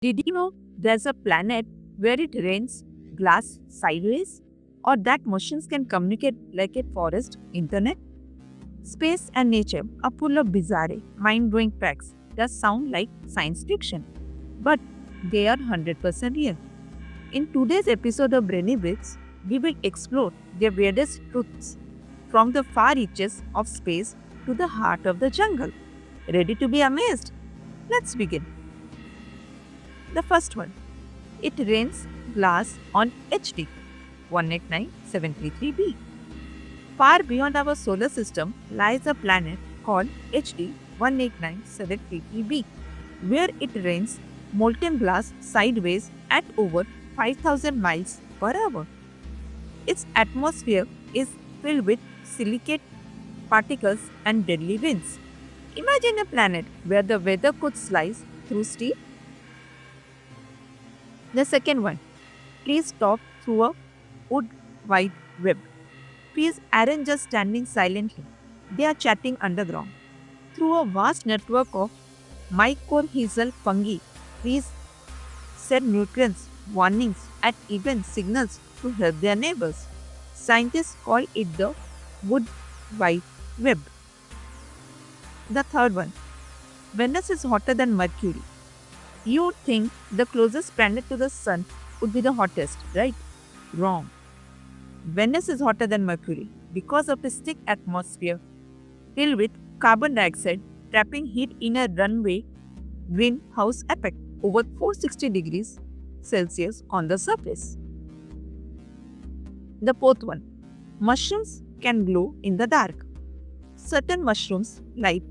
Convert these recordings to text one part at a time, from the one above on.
Did you know there's a planet where it rains glass sideways? Or that machines can communicate like a forest internet? Space and nature are full of bizarre, mind blowing facts that sound like science fiction, but they are 100% real. In today's episode of Brainy Bits, we will explore the weirdest truths from the far reaches of space to the heart of the jungle. Ready to be amazed? Let's begin. The first one, it rains glass on HD 189733b. Far beyond our solar system lies a planet called HD 189733b, where it rains molten glass sideways at over 5,000 miles per hour. Its atmosphere is filled with silicate particles and deadly winds. Imagine a planet where the weather could slice through steel. The second one, trees talk through a wood wide web. Trees aren't just standing silently, they are chatting underground. Through a vast network of mycorrhizal fungi, trees send nutrients, warnings, and even signals to help their neighbors. Scientists call it the wood wide web. The third one, Venus is hotter than Mercury. You would think the closest planet to the Sun would be the hottest, right? Wrong. Venus is hotter than Mercury because of its thick atmosphere filled with carbon dioxide trapping heat in a runaway greenhouse effect over 460 degrees Celsius on the surface. The fourth one, mushrooms can glow in the dark. Certain mushrooms, like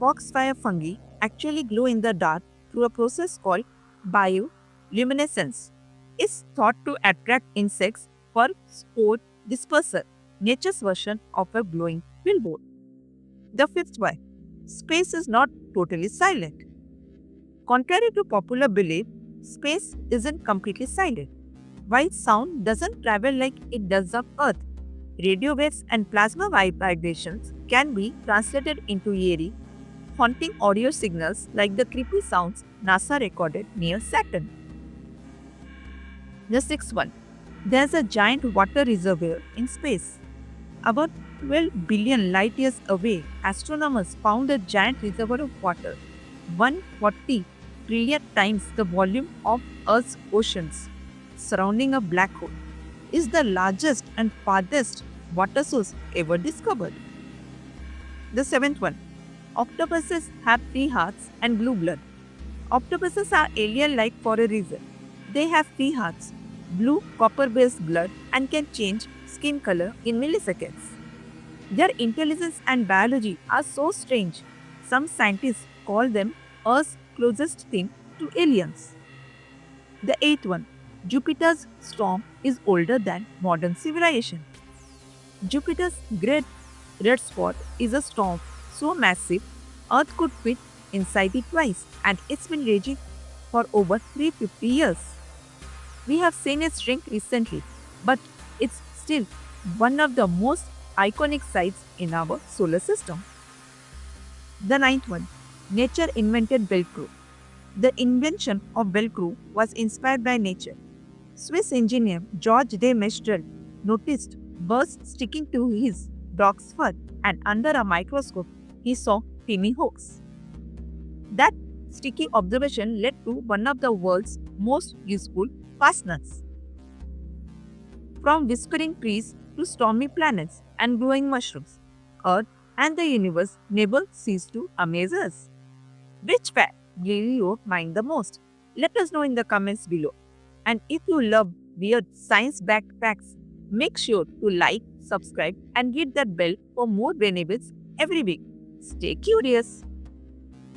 foxfire fungi, actually glow in the dark through a process called bioluminescence. It's thought to attract insects for spore dispersal, nature's version of a glowing billboard. The fifth one, space is not totally silent. Contrary to popular belief, space isn't completely silent. While sound doesn't travel like it does on Earth, radio waves and plasma vibrations can be translated into eerie, haunting audio signals like the creepy sounds NASA recorded near Saturn. The sixth one, there's a giant water reservoir in space. About 12 billion light years away, astronomers found a giant reservoir of water, 140 trillion times the volume of Earth's oceans, surrounding a black hole. Is the largest and farthest water source ever discovered. The seventh one, octopuses have three hearts and blue blood. Octopuses are alien like for a reason. They have three hearts, blue copper based blood, and can change skin color in milliseconds. Their intelligence and biology are so strange, some scientists call them Earth's closest thing to aliens. The eighth one, Jupiter's storm is older than modern civilization. Jupiter's great red spot is a storm so massive Earth could fit inside it twice, and it's been raging for over 350 years. We have seen it shrink recently, but it's still one of the most iconic sights in our solar system. The ninth one, nature invented Velcro. The invention of Velcro was inspired by nature. Swiss engineer George de Mestral noticed burrs sticking to his dog's fur, and under a microscope he saw tiny hooks. That sticky observation led to one of the world's most useful fasteners. From whispering trees to stormy planets and glowing mushrooms, Earth and the universe never cease to amaze us. Which fact blew your mind the most? Let us know in the comments below. And if you love weird science backed facts, make sure to like, subscribe, and hit that bell for more benefits every week. Stay curious.